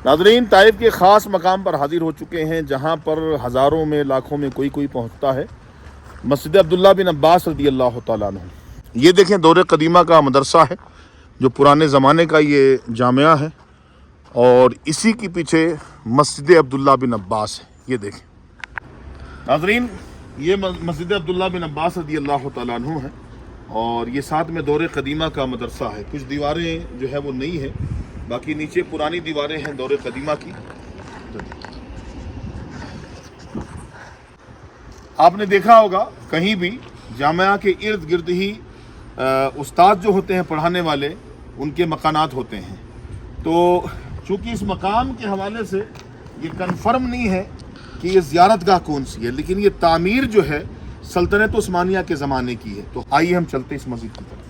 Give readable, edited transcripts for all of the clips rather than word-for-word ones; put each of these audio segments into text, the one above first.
नाज़रीन, ताइफ के ख़ास मकाम पर हाजिर हो चुके हैं जहाँ पर हज़ारों में लाखों में कोई कोई पहुँचता है। मस्जिद अब्दुल्ला बिन अब्बास रदी अल्लाह तआला अन्हु। ये देखें, दौर कदीमा का मदरसा है जो पुराने ज़माने का ये जामिया है, और इसी के पीछे मस्जिद अब्दुल्ला बिन अब्बास है। ये देखें नाज़रीन, ये मस्जिद अब्दुल्ला बिन अब्बास रदी अल्लाह तआला अन्हु है, और ये साथ में दौर कदीमा का मदरसा है। कुछ दीवारें जो है वो नई है, बाकी नीचे पुरानी दीवारें हैं दौर कदीमा की। आपने देखा होगा कहीं भी जामिया के इर्द गिर्द ही उस्ताद जो होते हैं पढ़ाने वाले, उनके मकानात होते हैं। तो चूँकि इस मकाम के हवाले से ये कन्फर्म नहीं है कि ये ज़ियारतगाह कौन सी है, लेकिन ये तामीर जो है सल्तनत उस्मानिया के ज़माने की है। तो आइए हम चलते इस मस्जिद की तरफ।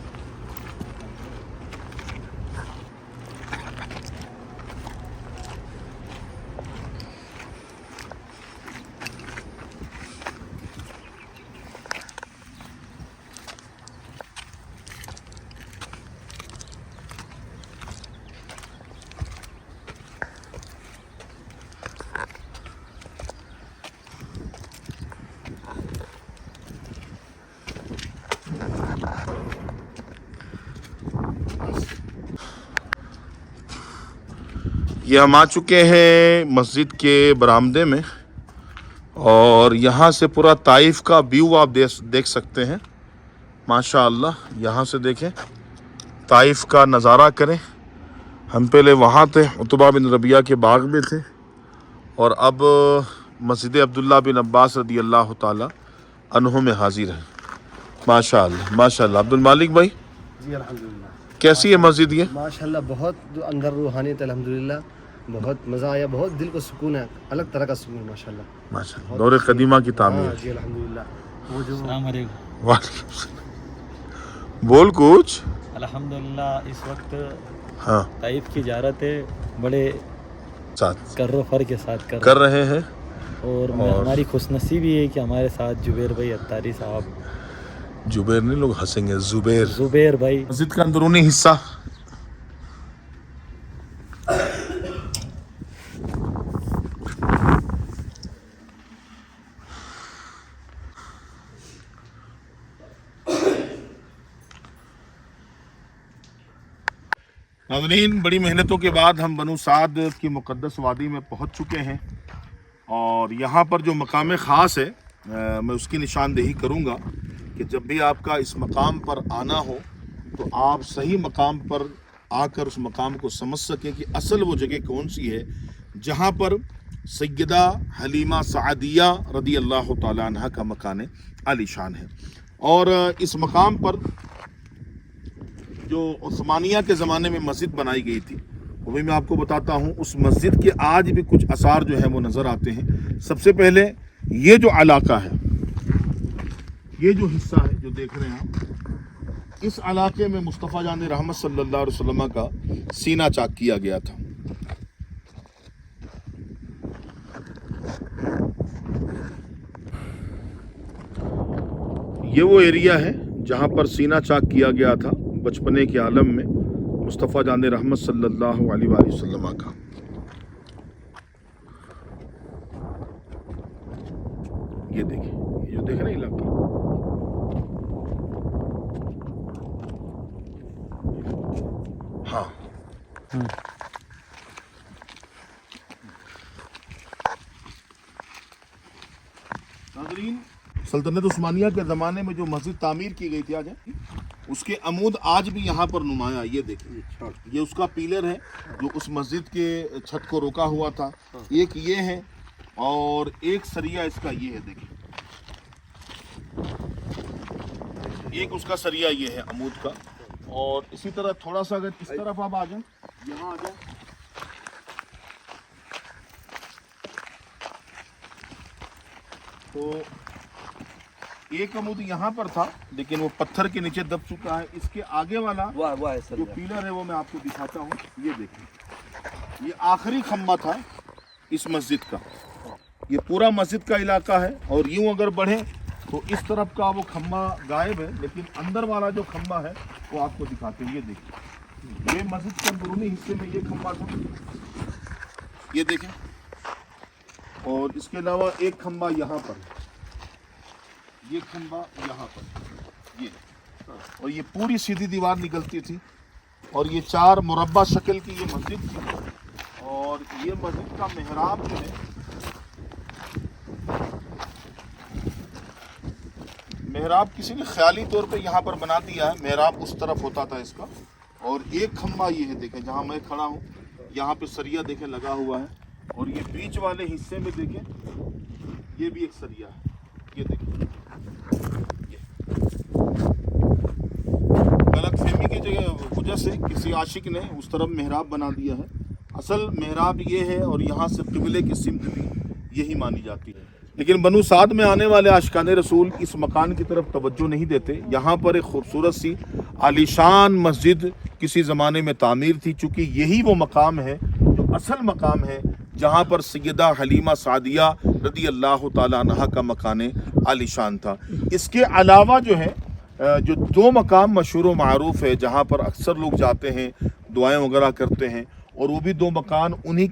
ये हम आ चुके हैं मस्जिद के बरामदे में, और यहाँ से पूरा ताइफ का व्यू आप देख सकते हैं। माशाअल्लाह, यहाँ से देखें, ताइफ का नज़ारा करें। हम पहले वहाँ थे, उतबा बिन रबिया के बाग में थे, और अब मस्जिद अब्दुल्ला बिन अब्बास रदी अल्लाह तआला अन्हु में हाजिर है। माशाअल्लाह माशाअल्लाह। अब्दुल मालिक भाई जी अल्हम्दुलिल्लाह, कैसी है मस्जिद ये? माशाअल्लाह बहुत अंदर रूहानियत, अल्हम्दुलिल्लाह बहुत मज़ा आया, बहुत दिल को सुकून है, अलग तरह का सुकून माशाअल्लाह माशाअल्लाह। दौर कदीमा की तामीर। जी अल्हम्दुलिल्लाह। वो जो वालेकुम सलाम। बोल कुछ। अल्हम्दुलिल्लाह इस वक्त हाँ, ताइफ की ज़ियारत है बड़े साथ कर्रो फर के साथ कर रहे हैं, और हमारी खुशनसीबी है कि हमारे साथ जुबैर भाई अत्तारी साहब, जुबैर नहीं, लोग हंसेंगे, जुबैर भाई। मस्जिद का अंदरूनी हिस्सा। नाज़रीन, बड़ी मेहनतों के बाद हम बनु साद की मुक़द्दस वादी में पहुंच चुके हैं, और यहाँ पर जो मकाम ख़ास है मैं उसकी निशानदेही करूँगा कि जब भी आपका इस मकाम पर आना हो तो आप सही मकाम पर आकर उस मकाम को समझ सकें कि असल वो जगह कौन सी है जहाँ पर सैयदा हलीमा सादिया रदी अल्लाह तआला अन्हा का मकान आलीशान है। और इस मकाम पर जो उस्मानिया के ज़माने में मस्जिद बनाई गई थी, वो भी मैं आपको बताता हूँ। उस मस्जिद के आज भी कुछ आसार जो है वो नज़र आते हैं। सबसे पहले ये जो इलाका है, ये जो हिस्सा है जो देख रहे हैं आप, इस इलाके में मुस्तफ़ा जान रहमत सल्लल्लाहु अलैहि वसल्लम का सीना चाक किया गया था। ये वो एरिया है जहाँ पर सीना चाक किया गया था बचपने के आलम में मुस्तफ़ा जान रहमत सल्लल्लाहु अलैहि वसल्लम का। ये देखिए, ये जो देख रहे हैं इलाका, हाँ नाज़रीन, सल्तनत उस्मानिया के ज़माने में जो मस्जिद तामीर की गई थी आज, उसके अमूद आज भी यहाँ पर नुमाया। ये देखिए, ये उसका पिलर है जो उस मस्जिद के छत को रोका हुआ था। एक ये है, और एक सरिया इसका ये है, देखिए एक उसका सरिया ये है अमूद का। और इसी तरह थोड़ा सा अगर इस तरफ आप आ जाए, यहाँ आ जाए, तो एक अमूद यहाँ पर था, लेकिन वो पत्थर के नीचे दब चुका है। इसके आगे वाला जो पिलर है वो मैं आपको दिखाता हूँ। ये देखिए, ये आखिरी खम्बा था इस मस्जिद का। ये पूरा मस्जिद का इलाका है, और यूं अगर बढ़े तो इस तरफ का वो खम्बा गायब है, लेकिन अंदर वाला जो खम्बा है वो आपको दिखाते हैं। ये देखिए, ये मस्जिद के अंदरूनी हिस्से में ये खम्बा था, یہ دیکھیں، اور اس کے علاوہ ایک کھمبا یہاں پر، یہ کھمبا یہاں پر، یہ، اور یہ پوری سیدھی دیوار نکلتی تھی، اور یہ 4 مربع شکل کی یہ مسجد تھی، اور یہ مسجد کا محراب جو ہے، محراب کسی نے خیالی طور پہ یہاں پر بنا دیا ہے، محراب اس طرف ہوتا تھا اس کا، اور ایک کھمبا یہ ہے دیکھیں جہاں میں کھڑا ہوں، یہاں پہ سریا دیکھیں لگا ہوا ہے، اور یہ بیچ والے حصے میں دیکھیں یہ بھی ایک سریا ہے، یہ دیکھیں، غلط فہمی کی وجہ سے کسی عاشق نے اس طرف محراب بنا دیا ہے، اصل محراب یہ ہے، اور یہاں سے قبلے کی سمت بھی یہی مانی جاتی ہے۔ لیکن بنو سعد میں آنے والے عاشقان رسول اس مکان کی طرف توجہ نہیں دیتے۔ یہاں پر ایک خوبصورت سی عالیشان مسجد کسی زمانے میں تعمیر تھی، چونکہ یہی وہ مقام ہے جو اصل مقام ہے جہاں پر سیدہ حلیمہ سعدیہ رضی اللہ تعالیٰ عنہا کا مکان عالیشان تھا۔ اس کے علاوہ جو ہے جو 2 مقام مشہور و معروف ہے جہاں پر اکثر لوگ جاتے ہیں، دعائیں وغیرہ کرتے ہیں، اور وہ بھی 2 مکان انہی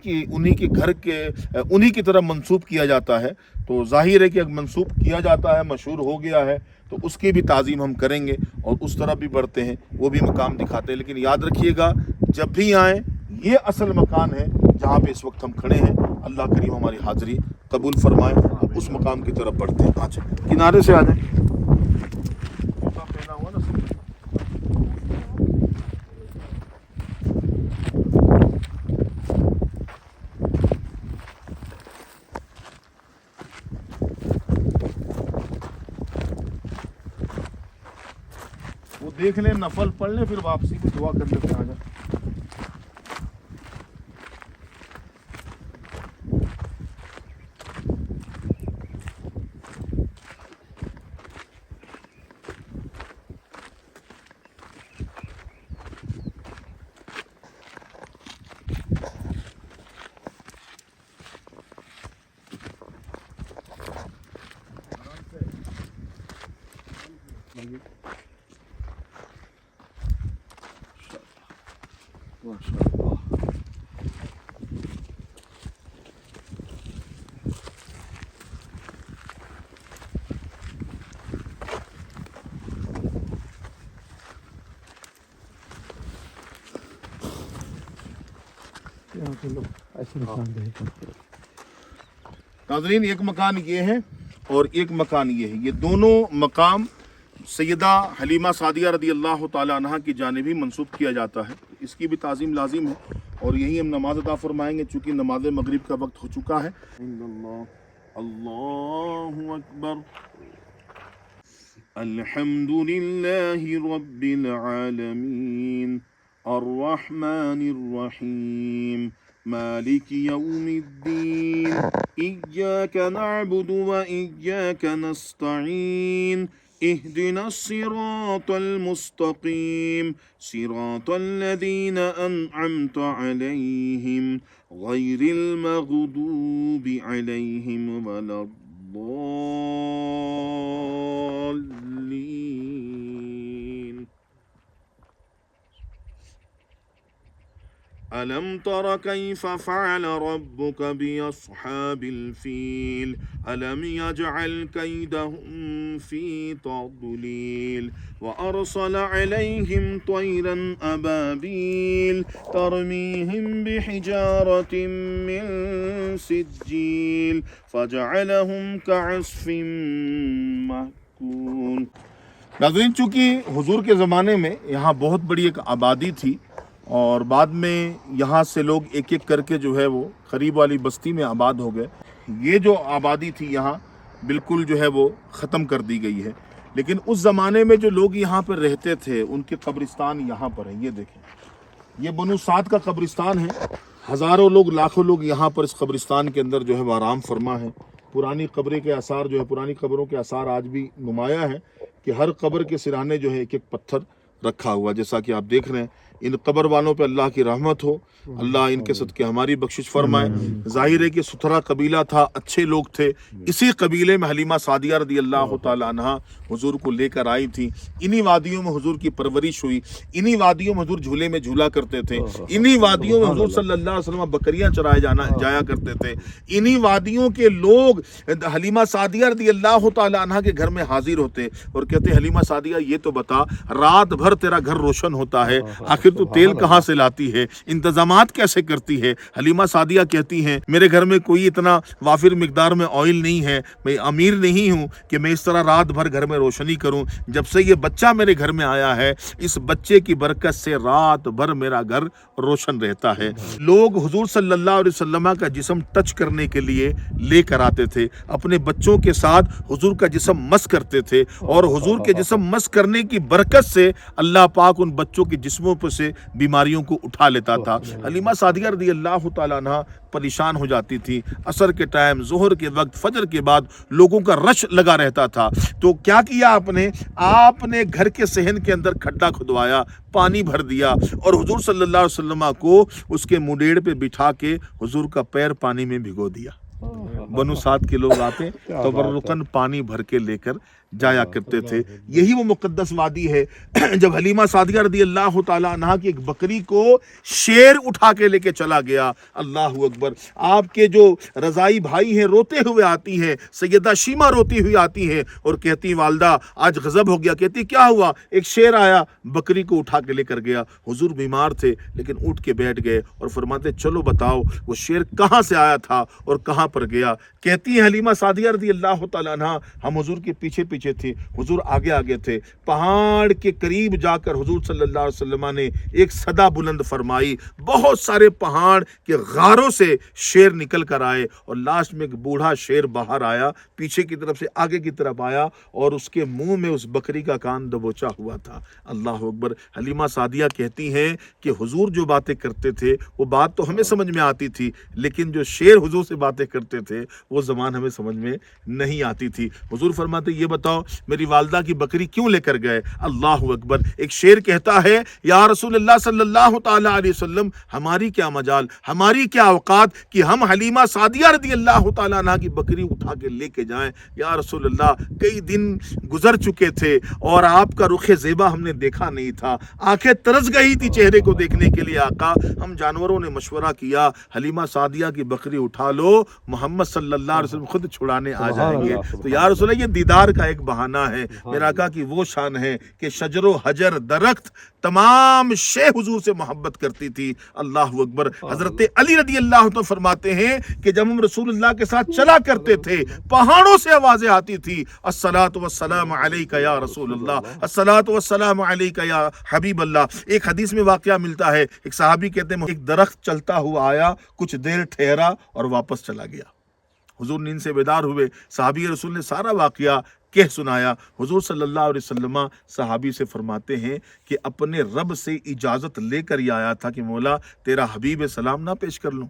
کے گھر کے انہی کی طرف منسوب کیا جاتا ہے، تو ظاہر ہے کہ اگر منسوب کیا جاتا ہے، مشہور ہو گیا ہے، تو اس کی بھی تعظیم ہم کریں گے اور اس طرف بھی بڑھتے ہیں، وہ بھی مقام دکھاتے ہیں۔ لیکن یاد رکھیے گا جب بھی آئیں یہ اصل مکان ہے جہاں پہ اس وقت ہم کھڑے ہیں۔ اللہ کریم ہماری حاضری قبول فرمائے، اس مقام کی طرف بڑھتے ہیں۔ آ جائیں، کنارے سے آ جائیں۔ پہنا ہوا نا سر۔ وہ دیکھ لیں، نفل پڑھ لیں، پھر واپسی کی دعا کر لیتے آ جائیں۔ ماشاءاللہ۔ ناظرین، ایک مکان یہ ہے اور ایک مکان یہ ہے، یہ دونوں مقام سیدہ حلیمہ سعدیہ رضی اللہ تعالیٰ عنہا کی جانب ہی منسوب کیا جاتا ہے، اس کی بھی تعظیم لازم ہے، اور یہی ہم نماز عطا فرمائیں گے چونکہ نماز مغرب کا وقت ہو چکا ہے۔ اللہ اکبر، الحمد للہ رب العالمین، الرحمن الرحیم، مالک یوم الدین، ایاک نعبد و ایاک نستعین، اهدنا الصراط المستقيم صراط الذين أنعمت عليهم غير المغضوب عليهم ولا الضالين۔ ألم تر كيف فعل ربك بأصحاب الفيل ألم يجعل كيدهم في تضليل وأرسل عليهم طيرا أبابيل ترميهم بحجارة من سجيل فجعلهم كعصف مأكول۔ ناظرین، چونکہ حضور کے زمانے میں یہاں بہت بڑی ایک آبادی تھی، اور بعد میں یہاں سے لوگ ایک ایک کر کے جو ہے وہ قریب والی بستی میں آباد ہو گئے۔ یہ جو آبادی تھی یہاں بالکل جو ہے وہ ختم کر دی گئی ہے، لیکن اس زمانے میں جو لوگ یہاں پر رہتے تھے ان کے قبرستان یہاں پر ہیں۔ یہ دیکھیں، یہ بنو سعد کا قبرستان ہے، ہزاروں لوگ، لاکھوں لوگ یہاں پر اس قبرستان کے اندر جو ہے وہ آرام فرما ہے۔ پرانی قبریں کے آثار جو ہے، پرانی قبروں کے آثار آج بھی نمایاں ہیں کہ ہر قبر کے سرانے جو ہے ایک ایک پتھر رکھا ہوا، جیسا کہ آپ دیکھ رہے ہیں इन कब्र वालों पे अल्लाह की रहमत हो, अल्लाह इनके सदके हमारी बख्शिश फरमाए। जाहिर है कि सुथरा कबीला था, अच्छे लोग थे। इसी कबीले में हलीमा सादिया रदी अल्लाह तआला अन्हा हुजूर को लेकर आई थी। इन्हीं वादियों में हुजूर की परवरिश हुई, इन्हीं वादियों में हुजूर झूले में झूला करते थे, इन्हीं वादियों में हुजूर सल्लल्लाहु अलैहि वसल्लम बकरियां चराए जाया करते थे। इन्हीं वादियों के लोग हलीमा सादिया रदी अल्लाह तआला अन्हा के घर में हाजिर होते और कहते, हलीमा सादिया ये तो बता, रात भर तेरा घर रोशन होता है, आखिर तू तेल कहाँ से लाती है, इंतजामात कैसे करती है? हलीमा सादिया कहती हैं, मेरे घर में कोई इतना वाफिर मिकदार में ऑयल नहीं है, मैं अमीर नहीं हूँ कि मैं इस तरह रात भर घर में रोशनी करूँ। जब से ये बच्चा मेरे घर में आया है, इस बच्चे की बरकत से रात भर मेरा घर रोशन रहता है। लोग हुजूर सल्लल्लाहु अलैहि वसल्लम का जिस्म टच करने के लिए लेकर आते थे, अपने बच्चों के साथ हुजूर का जिस्म मस करते थे और हुजूर के जिस्म मस करने की बरकत से अल्लाह पाक उन बच्चों के जिस्मों पर से बीमारियों को उठा लेता था। हलीमा सादिया रदी अल्लाह तआला अन्हा परेशान हो जाती थी। असर के टाइम, जोहर के वक्त, फजर के बाद लोगों का रश लगा रहता था। तो क्या किया आपने घर के सहन के अंदर खड्डा खुदवाया, पानी भर दिया और हुजूर सल्लल्लाहु अलैहि वसल्लम को उसके मुंडेड़ पे बिठा के हुजूर का पैर पानी में भिगो दिया। बनु साद के लोग आते तबर्रुकन पानी भर के लेकर जाया करते थे। यही वो मुकद्दस वादी है जब हलीमा सादिया रदी अल्लाह तआला अन्हा की एक बकरी को शेर उठा के लेके चला गया। अल्लाह अकबर। आपके जो रज़ाई भाई हैं रोते हुए आती हैं, सैयदा शीमा रोती हुई आती हैं और कहती, वालदा आज गजब हो गया। कहती, क्या हुआ? एक शेर आया, बकरी को उठा के लेकर गया। हुजूर बीमार थे लेकिन उठ के बैठ गए और फरमाते, चलो बताओ वो शेर कहाँ से आया था और कहाँ पर गया? कहती है हलीमा सादिया रदी अल्लाह तआला अन्हा, हम हुजूर के पीछे पीछे थे, हुजूर आगे आगे थे। पहाड़ के करीब जाकर हुजूर सल्लल्लाहु अलैहि वसल्लम ने एक सदा बुलंद फरमाई। बहुत सारे पहाड़ के गारों से शेर निकल कर आए और लास्ट में एक बूढ़ा शेर बाहर आया, पीछे की तरफ से आगे की तरफ आया और उसके मुंह में उस बकरी का कान दबोचा हुआ था। अल्लाह अकबर। हलीमा सादिया कहती हैं कि हुजूर जो बातें करते थे वो बात तो हमें समझ में आती थी, लेकिन जो शेर हुजूर से बातें करते थे वो ज़बान हमें समझ में नहीं आती थी। हुजूर फरमाते, ये बताओ मेरी वालदा की बकरी क्यों लेकर गए? अल्लाह अकबर। एक शेर कहता है, या रसूलल्लाह सल्लल्लाहु तआला अलैहि वसल्लम, हमारी क्या मजाल, हमारी क्या औकात कि हम हलीमा सादिया रदी अल्लाह तआला अन्हा की बकरी उठा के लेके जाएं। या रसूलल्लाह, कई दिन गुजर चुके थे और आपका रुखे ज़ेबा हमने देखा नहीं था, आंखें तरस गई थी चेहरे को देखने के लिए। आका, हम जानवरों ने मशवरा किया, हलीमा सादिया की बकरी उठा लो, मोहम्मद सल्लल्लाहु अलैहि वसल्लम खुद छुड़ाने आ जाएंगे। तो या रसूलल्लाह, ये दीदार का एक बहाना है। मेरा आका की वो शान है कि शजरो हजर दरख्त तमाम शे हुजूर से मोहब्बत करती थी। अल्लाह अकबर। हजरत अली रदी अल्लाह तो फरमाते हैं कि जब हम रसूलुल्लाह के साथ चला करते थे, पहाड़ों से आवाजें आती थी, अस्सलातु वस्सलामु अलैका या रसूलल्लाह, अस्सलातु वस्सलामु अलैका या हबीब अल्लाह। एक हदीस में वाकया मिलता है, एक सहाबी कहते हैं, एक दरख्त चलता हुआ आया, कुछ देर ठहरा और वापस चला गया। हुजूर नींद से बेदार हुए, सहाबी रसूल ने सारा वाकया कह सुनाया। हुजूर सल्लल्लाहु अलैहि वसल्लम सहाबी से फरमाते हैं कि अपने रब से इजाज़त लेकर ही आया था कि मौला तेरा हबीब सलाम ना पेश कर लूँ।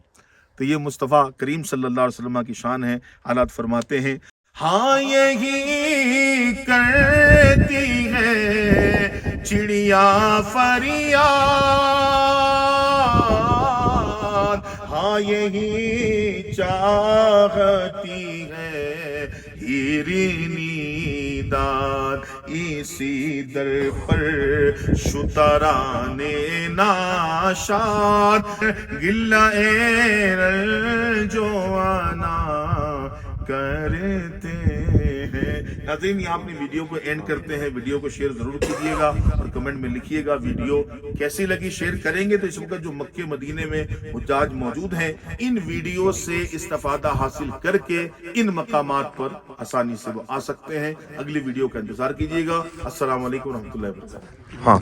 तो ये मुस्तफ़ा करीम सल्लल्लाहु अलैहि वसल्लम की शान है। आलात फरमाते हैं, हाँ यही करती है चिड़िया फरियाद, हाँ यही चाहती है हिरनी दाद, इसी दर पर शुतराने नाशाद, गिल्ला एरल जो आना करते हैं। नाज़रीन, यहाँ अपनी वीडियो को एंड करते हैं। वीडियो को शेयर जरूर कीजिएगा और कमेंट में लिखिएगा वीडियो कैसी लगी। शेयर करेंगे तो इस वक्त जो मक्के मदीने में हुज्जाज मौजूद हैं, इन वीडियो से इस्तिफादा हासिल करके इन मकामात पर आसानी से वो आ सकते हैं। अगली वीडियो का इंतजार कीजिएगा। अस्सलाम वालेकुम रहमतुल्लाहि व बरकातहू। हाँ,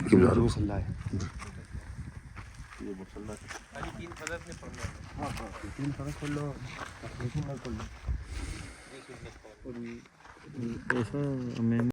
ऐसा मैं